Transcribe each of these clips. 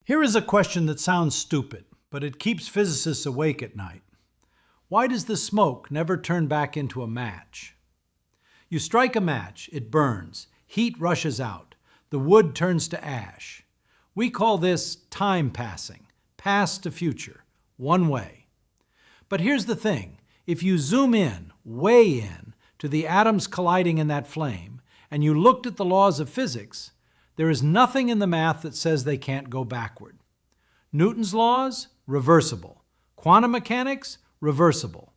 Here is a question that sounds stupid, but it keeps physicists awake at night. Why does the smoke never turn back into a match? You strike a match, it burns, heat rushes out, the wood turns to ash. We call this time passing, past to future, one way. But here's the thing, if you zoom in, way in, to the atoms colliding in that flame, and you looked at the laws of physics, there is nothing in the math that says they can't go backward. Newton's laws? Reversible. Quantum mechanics? Reversible.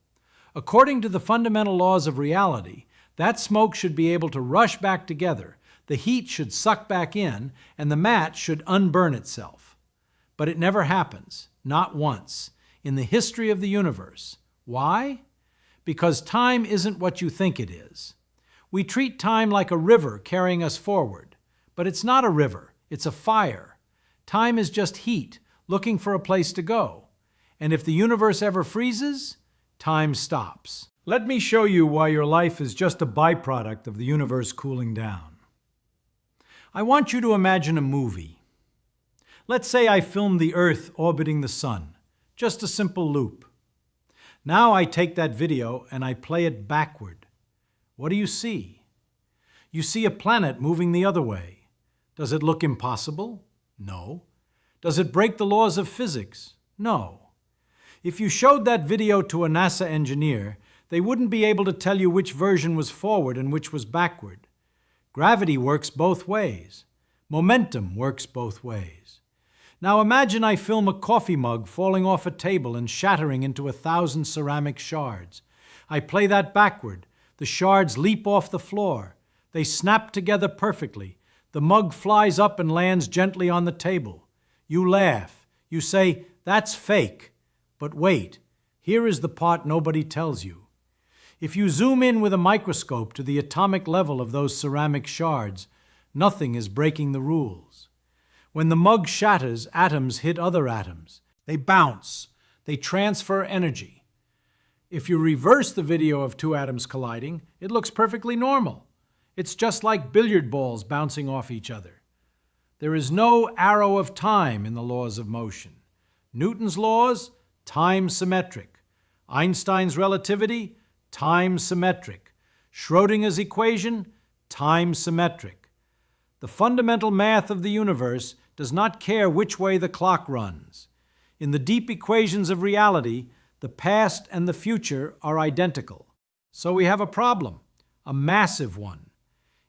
According to the fundamental laws of reality, that smoke should be able to rush back together, the heat should suck back in, and the match should unburn itself. But it never happens, not once, in the history of the universe. Why? Because time isn't what you think it is. We treat time like a river carrying us forward. But it's not a river, it's a fire. Time is just heat, looking for a place to go. And if the universe ever freezes, time stops. Let me show you why your life is just a byproduct of the universe cooling down. I want you to imagine a movie. Let's say I filmed the Earth orbiting the Sun, just a simple loop. Now I take that video and I play it backward. What do you see? You see a planet moving the other way. Does it look impossible? No. Does it break the laws of physics? No. If you showed that video to a NASA engineer, they wouldn't be able to tell you which version was forward and which was backward. Gravity works both ways. Momentum works both ways. Now imagine I film a coffee mug falling off a table and shattering into 1,000 ceramic shards. I play that backward. The shards leap off the floor. They snap together perfectly. The mug flies up and lands gently on the table. You laugh. You say, "That's fake." But wait, here is the part nobody tells you. If you zoom in with a microscope to the atomic level of those ceramic shards, nothing is breaking the rules. When the mug shatters, atoms hit other atoms. They bounce. They transfer energy. If you reverse the video of two atoms colliding, it looks perfectly normal. It's just like billiard balls bouncing off each other. There is no arrow of time in the laws of motion. Newton's laws? Time symmetric. Einstein's relativity? Time symmetric. Schrödinger's equation? Time symmetric. The fundamental math of the universe does not care which way the clock runs. In the deep equations of reality, the past and the future are identical. So we have a problem, a massive one.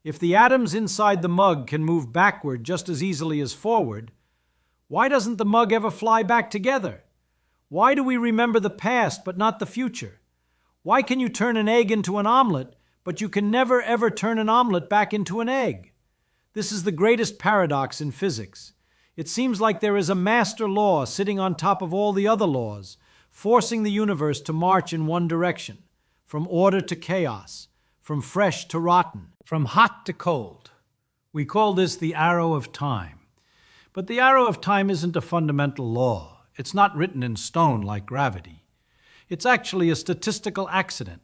If the atoms inside the mug can move backward just as easily as forward, why doesn't the mug ever fly back together? Why do we remember the past but not the future? Why can you turn an egg into an omelet, but you can never ever turn an omelet back into an egg? This is the greatest paradox in physics. It seems like there is a master law sitting on top of all the other laws, forcing the universe to march in one direction, from order to chaos, from fresh to rotten, from hot to cold. We call this the arrow of time. But the arrow of time isn't a fundamental law. It's not written in stone like gravity. It's actually a statistical accident.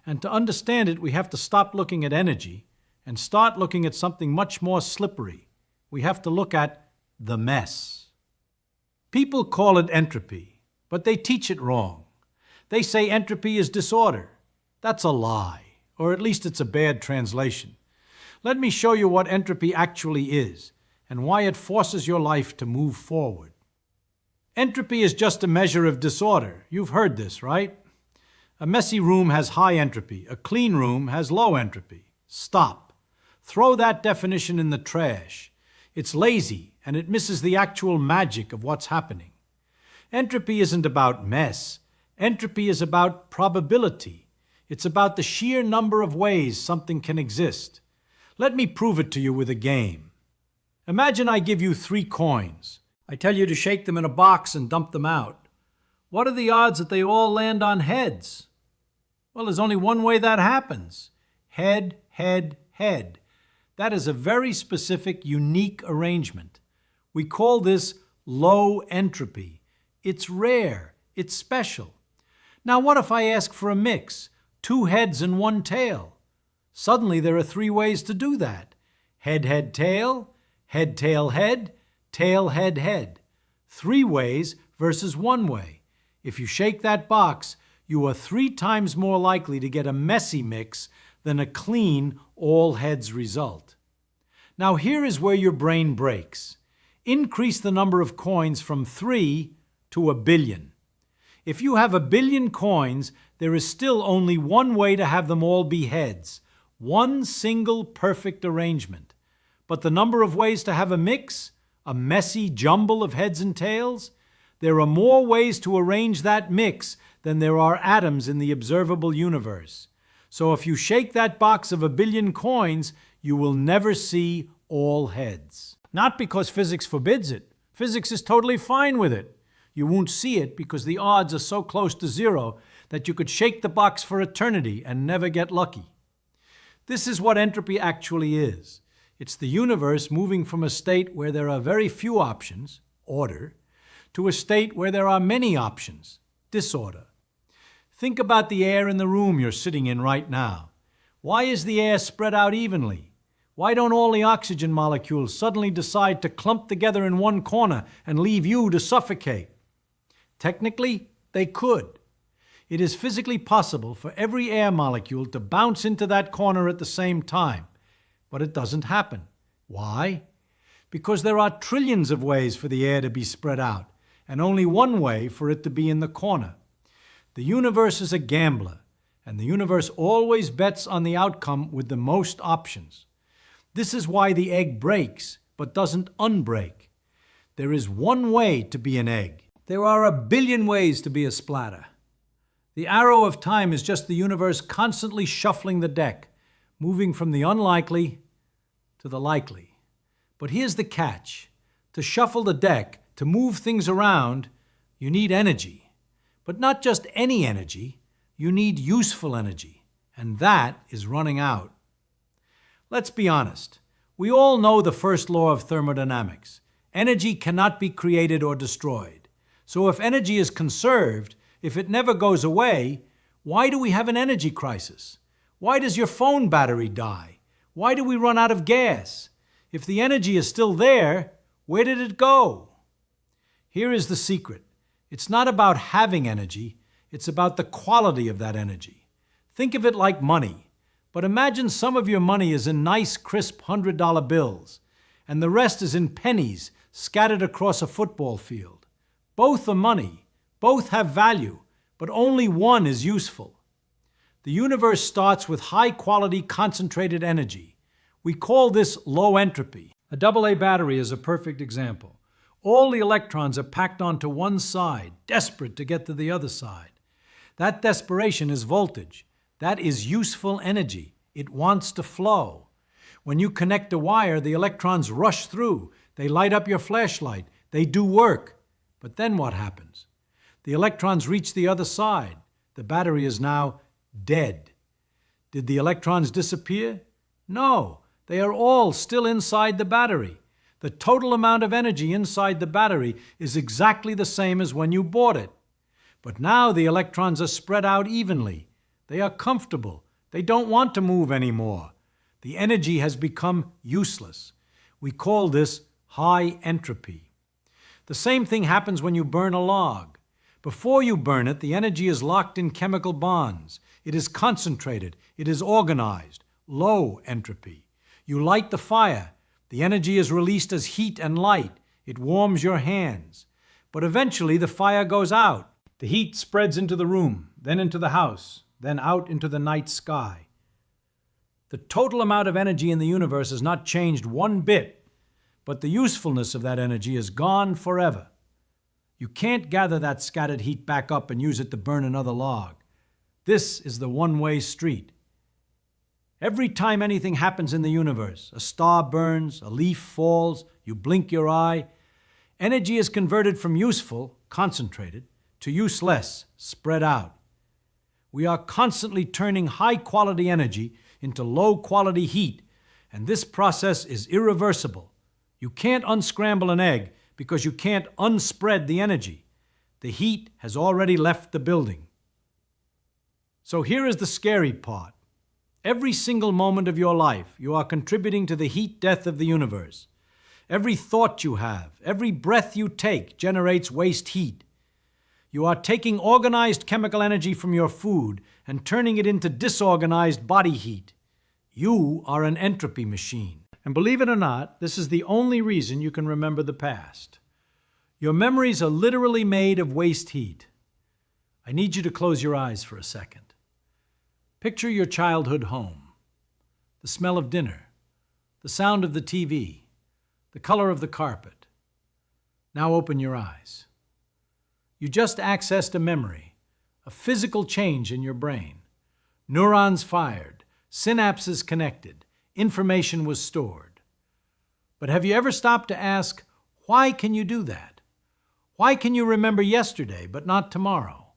And to understand it, we have to stop looking at energy and start looking at something much more slippery. We have to look at the mess. People call it entropy, but they teach it wrong. They say entropy is disorder. That's a lie. Or at least it's a bad translation. Let me show you what entropy actually is and why it forces your life to move forward. Entropy is just a measure of disorder. You've heard this, right? A messy room has high entropy. A clean room has low entropy. Stop. Throw that definition in the trash. It's lazy and it misses the actual magic of what's happening. Entropy isn't about mess. Entropy is about probability. It's about the sheer number of ways something can exist. Let me prove it to you with a game. Imagine I give you 3 coins. I tell you to shake them in a box and dump them out. What are the odds that they all land on heads? Well, there's only one way that happens. Head, head, head. That is a very specific, unique arrangement. We call this low entropy. It's rare. It's special. Now, what if I ask for a mix? 2 heads and 1 tail. Suddenly there are 3 ways to do that. Head, head, tail, head, tail, head, tail, head, head. 3 ways versus 1 way. If you shake that box, you are 3 times more likely to get a messy mix than a clean all heads result. Now here is where your brain breaks. Increase the number of coins from 3 to 1 billion. If you have 1 billion coins, there is still only 1 way to have them all be heads. 1 single perfect arrangement. But the number of ways to have a mix, a messy jumble of heads and tails, there are more ways to arrange that mix than there are atoms in the observable universe. So if you shake that box of 1 billion coins, you will never see all heads. Not because physics forbids it. Physics is totally fine with it. You won't see it because the odds are so close to 0 that you could shake the box for eternity and never get lucky. This is what entropy actually is. It's the universe moving from a state where there are very few options, order, to a state where there are many options, disorder. Think about the air in the room you're sitting in right now. Why is the air spread out evenly? Why don't all the oxygen molecules suddenly decide to clump together in one corner and leave you to suffocate? Technically, they could. It is physically possible for every air molecule to bounce into that corner at the same time, but it doesn't happen. Why? Because there are trillions of ways for the air to be spread out, and only 1 way for it to be in the corner. The universe is a gambler, and the universe always bets on the outcome with the most options. This is why the egg breaks, but doesn't unbreak. There is 1 way to be an egg. There are 1 billion ways to be a splatter. The arrow of time is just the universe constantly shuffling the deck, moving from the unlikely to the likely. But here's the catch. To shuffle the deck, to move things around, you need energy. But not just any energy, you need useful energy, and that is running out. Let's be honest. We all know the first law of thermodynamics. Energy cannot be created or destroyed. So if energy is conserved, if it never goes away, why do we have an energy crisis? Why does your phone battery die? Why do we run out of gas? If the energy is still there, where did it go? Here is the secret. It's not about having energy, it's about the quality of that energy. Think of it like money. But imagine some of your money is in nice, crisp $100 bills, and the rest is in pennies scattered across a football field. Both are money, both have value, but only one is useful. The universe starts with high-quality concentrated energy. We call this low entropy. A AA battery is a perfect example. All the electrons are packed onto one side, desperate to get to the other side. That desperation is voltage. That is useful energy. It wants to flow. When you connect a wire, the electrons rush through. They light up your flashlight. They do work. But then what happens? The electrons reach the other side. The battery is now dead. Did the electrons disappear? No, they are all still inside the battery. The total amount of energy inside the battery is exactly the same as when you bought it. But now the electrons are spread out evenly. They are comfortable. They don't want to move anymore. The energy has become useless. We call this high entropy. The same thing happens when you burn a log. Before you burn it, the energy is locked in chemical bonds. It is concentrated. It is organized. Low entropy. You light the fire. The energy is released as heat and light. It warms your hands. But eventually the fire goes out. The heat spreads into the room, then into the house, then out into the night sky. The total amount of energy in the universe has not changed 1 bit. But the usefulness of that energy is gone forever. You can't gather that scattered heat back up and use it to burn another log. This is the one-way street. Every time anything happens in the universe, a star burns, a leaf falls, you blink your eye, energy is converted from useful, concentrated, to useless, spread out. We are constantly turning high-quality energy into low-quality heat, and this process is irreversible. You can't unscramble an egg because you can't unspread the energy. The heat has already left the building. So here is the scary part. Every single moment of your life, you are contributing to the heat death of the universe. Every thought you have, every breath you take generates waste heat. You are taking organized chemical energy from your food and turning it into disorganized body heat. You are an entropy machine. And believe it or not, this is the only reason you can remember the past. Your memories are literally made of waste heat. I need you to close your eyes for a second. Picture your childhood home. The smell of dinner, the sound of the TV, the color of the carpet. Now open your eyes. You just accessed a memory, a physical change in your brain. Neurons fired, synapses connected, information was stored. But have you ever stopped to ask, why can you do that? Why can you remember yesterday but not tomorrow?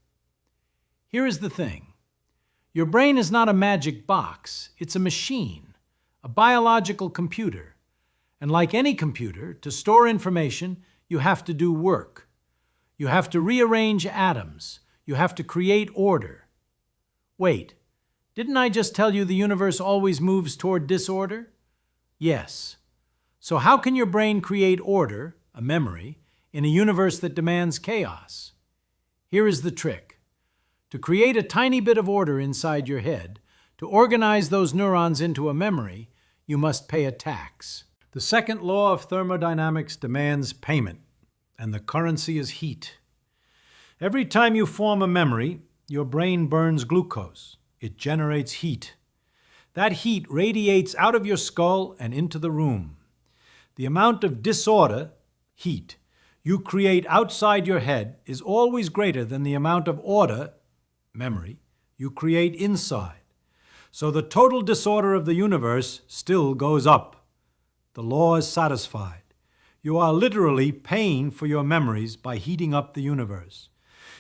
Here is the thing. Your brain is not a magic box. It's a machine, a biological computer. And like any computer, to store information, you have to do work. You have to rearrange atoms. You have to create order. Wait, didn't I just tell you the universe always moves toward disorder? Yes. So how can your brain create order, a memory, in a universe that demands chaos? Here is the trick. To create a tiny bit of order inside your head, to organize those neurons into a memory, you must pay a tax. The second law of thermodynamics demands payment, and the currency is heat. Every time you form a memory, your brain burns glucose. It generates heat. That heat radiates out of your skull and into the room. The amount of disorder, heat, you create outside your head is always greater than the amount of order, memory, you create inside. So the total disorder of the universe still goes up. The law is satisfied. You are literally paying for your memories by heating up the universe.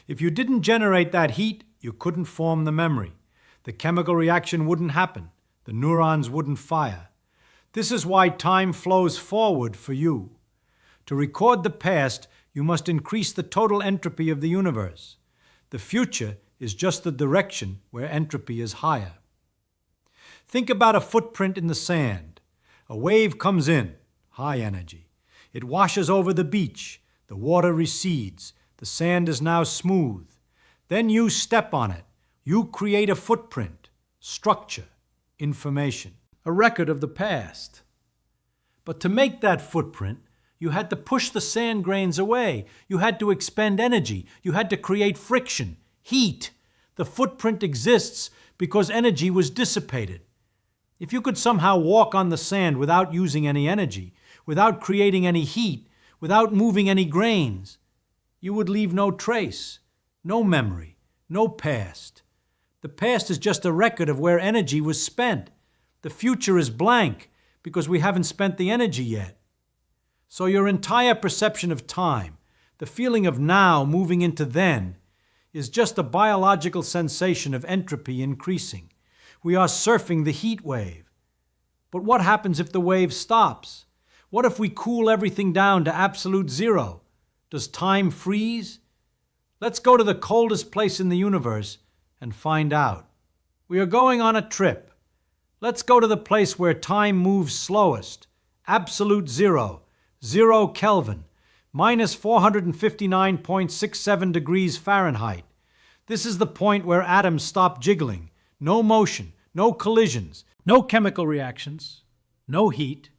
If you didn't generate that heat, you couldn't form the memory. The chemical reaction wouldn't happen. The neurons wouldn't fire. This is why time flows forward for you. To record the past, you must increase the total entropy of the universe. The future is just the direction where entropy is higher. Think about a footprint in the sand. A wave comes in, high energy. It washes over the beach. The water recedes. The sand is now smooth. Then you step on it. You create a footprint, structure, information, a record of the past. But to make that footprint, you had to push the sand grains away. You had to expend energy. You had to create friction, heat. The footprint exists because energy was dissipated. If you could somehow walk on the sand without using any energy, without creating any heat, without moving any grains, you would leave no trace, no memory, no past. The past is just a record of where energy was spent. The future is blank because we haven't spent the energy yet. So your entire perception of time, the feeling of now moving into then, is just a biological sensation of entropy increasing. We are surfing the heat wave. But what happens if the wave stops? What if we cool everything down to absolute zero? Does time freeze? Let's go to the coldest place in the universe and find out. We are going on a trip. Let's go to the place where time moves slowest. Absolute zero, 0 Kelvin, minus 459.67 degrees Fahrenheit. This is the point where atoms stop jiggling. No motion, no collisions, no chemical reactions, no heat.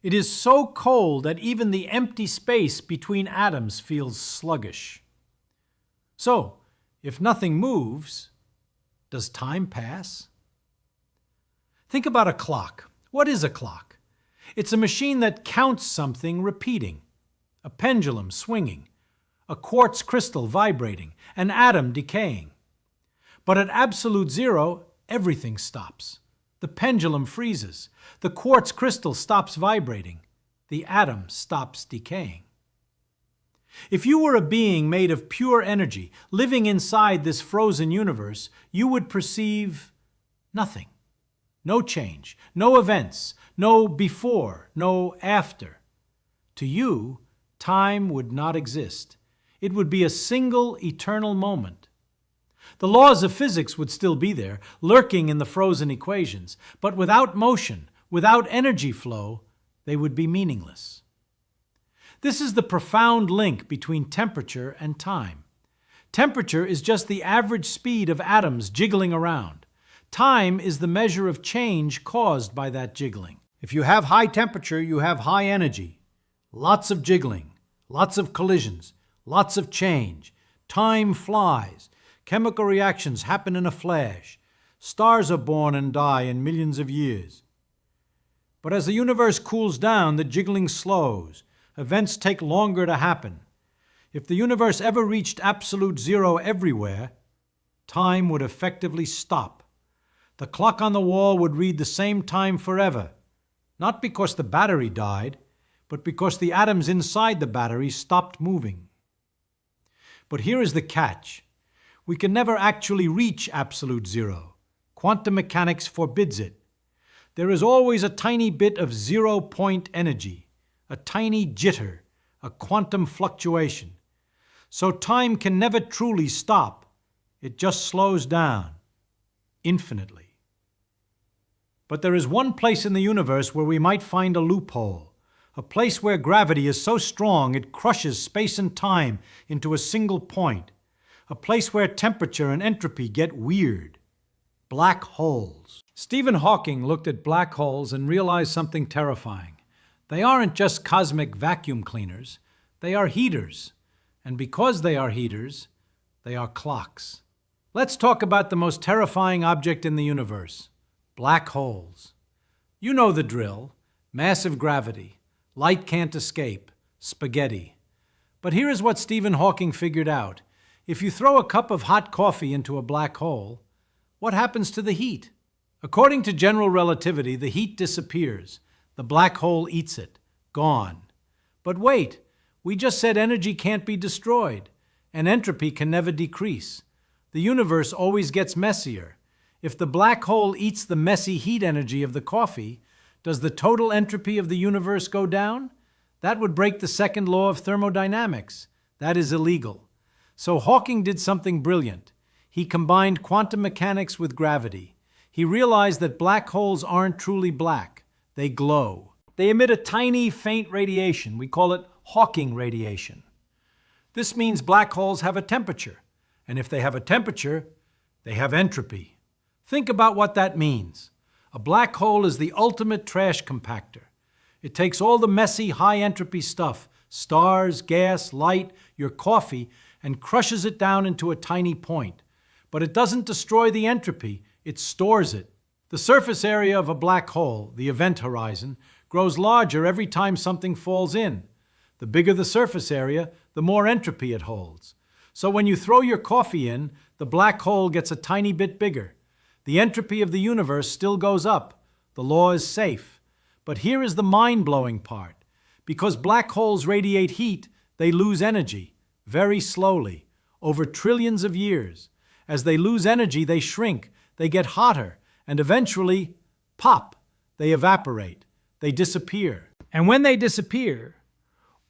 It is so cold that even the empty space between atoms feels sluggish. So, if nothing moves, does time pass? Think about a clock. What is a clock? It's a machine that counts something repeating, a pendulum swinging, a quartz crystal vibrating, an atom decaying. But at absolute zero, everything stops. The pendulum freezes. The quartz crystal stops vibrating. The atom stops decaying. If you were a being made of pure energy, living inside this frozen universe, you would perceive nothing. No change, no events, no before, no after. To you, time would not exist. It would be a single eternal moment. The laws of physics would still be there, lurking in the frozen equations, but without motion, without energy flow, they would be meaningless. This is the profound link between temperature and time. Temperature is just the average speed of atoms jiggling around. Time is the measure of change caused by that jiggling. If you have high temperature, you have high energy. Lots of jiggling, lots of collisions, lots of change. Time flies. Chemical reactions happen in a flash. Stars are born and die in millions of years. But as the universe cools down, the jiggling slows. Events take longer to happen. If the universe ever reached absolute zero everywhere, time would effectively stop. The clock on the wall would read the same time forever, not because the battery died, but because the atoms inside the battery stopped moving. But here is the catch. We can never actually reach absolute zero. Quantum mechanics forbids it. There is always a tiny bit of zero-point energy, a tiny jitter, a quantum fluctuation. So time can never truly stop. It just slows down, infinitely. But there is one place in the universe where we might find a loophole, a place where gravity is so strong it crushes space and time into a single point, a place where temperature and entropy get weird. Black holes. Stephen Hawking looked at black holes and realized something terrifying. They aren't just cosmic vacuum cleaners, they are heaters. And because they are heaters, they are clocks. Let's talk about the most terrifying object in the universe, black holes. You know the drill: massive gravity, light can't escape, spaghetti. But here is what Stephen Hawking figured out. If you throw a cup of hot coffee into a black hole, what happens to the heat? According to general relativity, the heat disappears. The black hole eats it. Gone. But wait, we just said energy can't be destroyed, and entropy can never decrease. The universe always gets messier. If the black hole eats the messy heat energy of the coffee, does the total entropy of the universe go down? That would break the second law of thermodynamics. That is illegal. So Hawking did something brilliant. He combined quantum mechanics with gravity. He realized that black holes aren't truly black. They glow. They emit a tiny, faint radiation. We call it Hawking radiation. This means black holes have a temperature. And if they have a temperature, they have entropy. Think about what that means. A black hole is the ultimate trash compactor. It takes all the messy, high-entropy stuff, stars, gas, light, your coffee, and crushes it down into a tiny point. But it doesn't destroy the entropy, it stores it. The surface area of a black hole, the event horizon, grows larger every time something falls in. The bigger the surface area, the more entropy it holds. So when you throw your coffee in, the black hole gets a tiny bit bigger. The entropy of the universe still goes up. The law is safe. But here is the mind-blowing part. Because black holes radiate heat, they lose energy, very slowly, over trillions of years. As they lose energy, they shrink, they get hotter, and eventually, pop, they evaporate, they disappear. And when they disappear,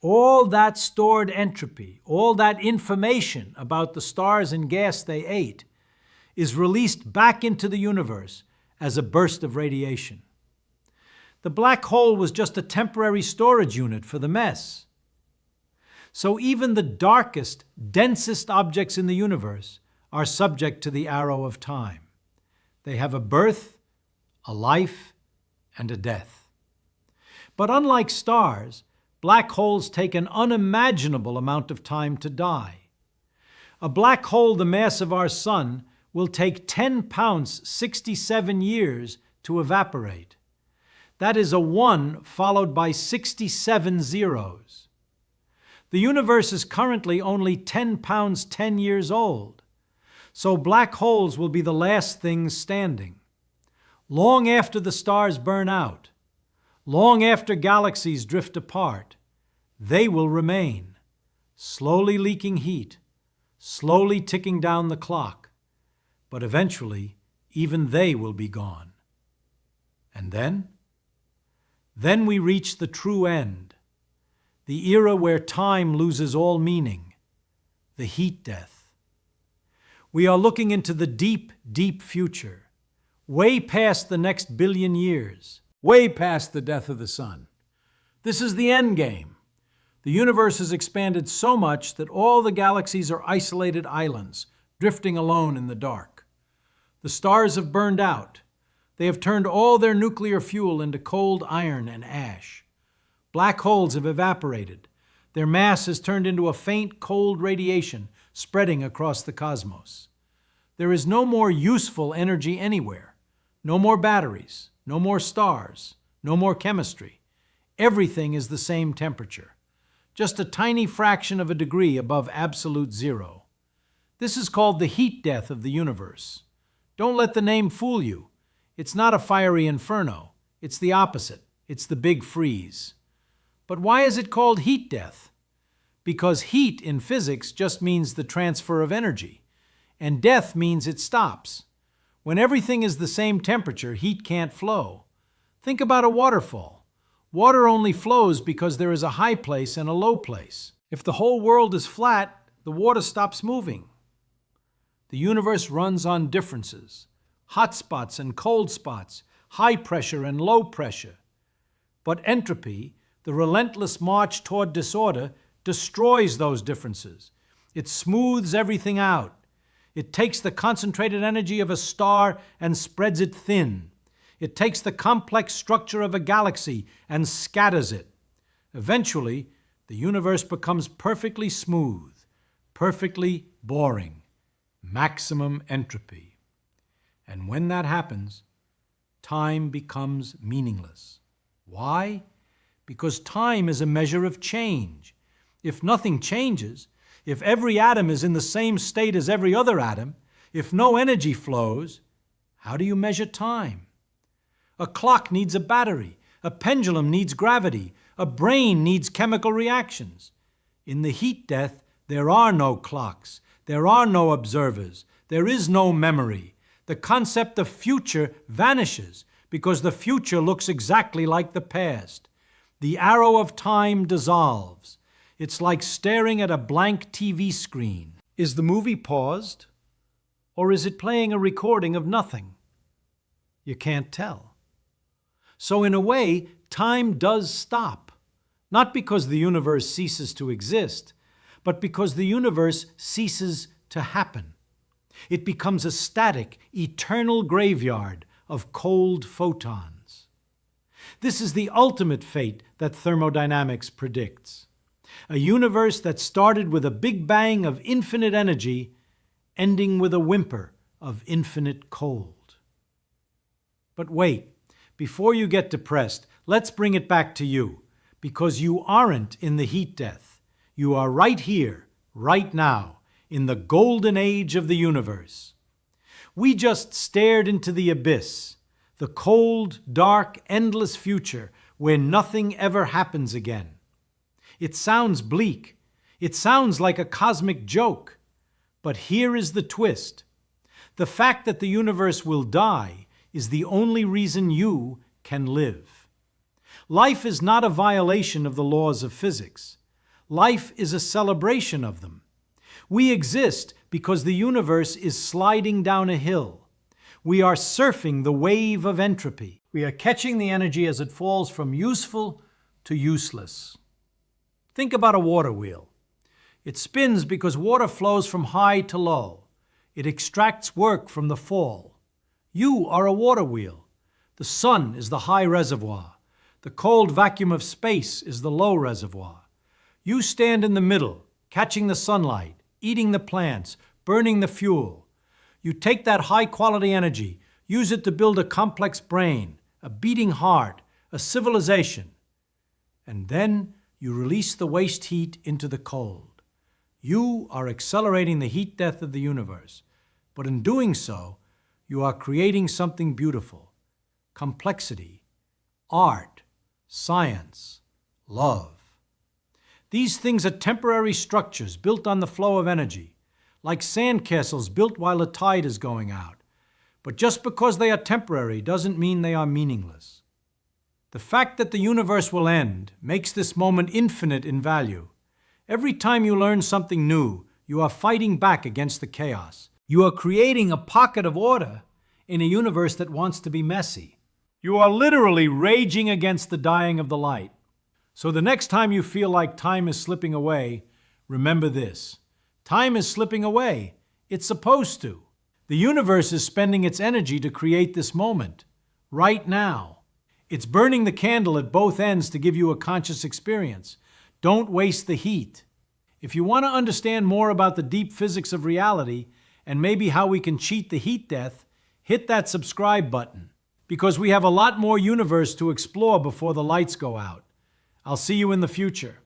all that stored entropy, all that information about the stars and gas they ate, is released back into the universe as a burst of radiation. The black hole was just a temporary storage unit for the mess. So even the darkest, densest objects in the universe are subject to the arrow of time. They have a birth, a life, and a death. But unlike stars, black holes take an unimaginable amount of time to die. A black hole the mass of our sun will take 10 pounds 67 years to evaporate. That is a 1 followed by 67 zeros. The universe is currently only 10 pounds 10 years old. So black holes will be the last things standing. Long after the stars burn out, long after galaxies drift apart, they will remain, slowly leaking heat, slowly ticking down the clock. But eventually, even they will be gone. And then? Then we reach the true end, the era where time loses all meaning, the heat death. We are looking into the deep, deep future, way past the next billion years, way past the death of the sun. This is the end game. The universe has expanded so much that all the galaxies are isolated islands, drifting alone in the dark. The stars have burned out. They have turned all their nuclear fuel into cold iron and ash. Black holes have evaporated. Their mass has turned into a faint, cold radiation spreading across the cosmos. There is no more useful energy anywhere. No more batteries, no more stars, no more chemistry. Everything is the same temperature, just a tiny fraction of a degree above absolute zero. This is called the heat death of the universe. Don't let the name fool you. It's not a fiery inferno. It's the opposite. It's the big freeze. But why is it called heat death? Because heat in physics just means the transfer of energy, and death means it stops. When everything is the same temperature, heat can't flow. Think about a waterfall. Water only flows because there is a high place and a low place. If the whole world is flat, the water stops moving. The universe runs on differences, hot spots and cold spots, high pressure and low pressure. But entropy, the relentless march toward disorder, destroys those differences. It smooths everything out. It takes the concentrated energy of a star and spreads it thin. It takes the complex structure of a galaxy and scatters it. Eventually, the universe becomes perfectly smooth, perfectly boring, maximum entropy. And when that happens, time becomes meaningless. Why? Because time is a measure of change. If nothing changes, if every atom is in the same state as every other atom, if no energy flows, how do you measure time? A clock needs a battery, a pendulum needs gravity, a brain needs chemical reactions. In the heat death, there are no clocks, there are no observers, there is no memory. The concept of future vanishes because the future looks exactly like the past. The arrow of time dissolves. It's like staring at a blank TV screen. Is the movie paused? Or is it playing a recording of nothing? You can't tell. So in a way, time does stop. Not because the universe ceases to exist, but because the universe ceases to happen. It becomes a static, eternal graveyard of cold photons. This is the ultimate fate that thermodynamics predicts. A universe that started with a big bang of infinite energy, ending with a whimper of infinite cold. But wait, before you get depressed, let's bring it back to you, because you aren't in the heat death. You are right here, right now, in the golden age of the universe. We just stared into the abyss, the cold, dark, endless future where nothing ever happens again. It sounds bleak. It sounds like a cosmic joke. But here is the twist. The fact that the universe will die is the only reason you can live. Life is not a violation of the laws of physics. Life is a celebration of them. We exist because the universe is sliding down a hill. We are surfing the wave of entropy. We are catching the energy as it falls from useful to useless. Think about a water wheel. It spins because water flows from high to low. It extracts work from the fall. You are a water wheel. The sun is the high reservoir. The cold vacuum of space is the low reservoir. You stand in the middle, catching the sunlight, eating the plants, burning the fuel. You take that high-quality energy, use it to build a complex brain, a beating heart, a civilization. And then you release the waste heat into the cold. You are accelerating the heat death of the universe, but in doing so, you are creating something beautiful: complexity, art, science, love. These things are temporary structures built on the flow of energy, like sandcastles built while a tide is going out. But just because they are temporary doesn't mean they are meaningless. The fact that the universe will end makes this moment infinite in value. Every time you learn something new, you are fighting back against the chaos. You are creating a pocket of order in a universe that wants to be messy. You are literally raging against the dying of the light. So the next time you feel like time is slipping away, remember this. Time is slipping away. It's supposed to. The universe is spending its energy to create this moment, right now. It's burning the candle at both ends to give you a conscious experience. Don't waste the heat. If you want to understand more about the deep physics of reality and maybe how we can cheat the heat death, hit that subscribe button, because we have a lot more universe to explore before the lights go out. I'll see you in the future.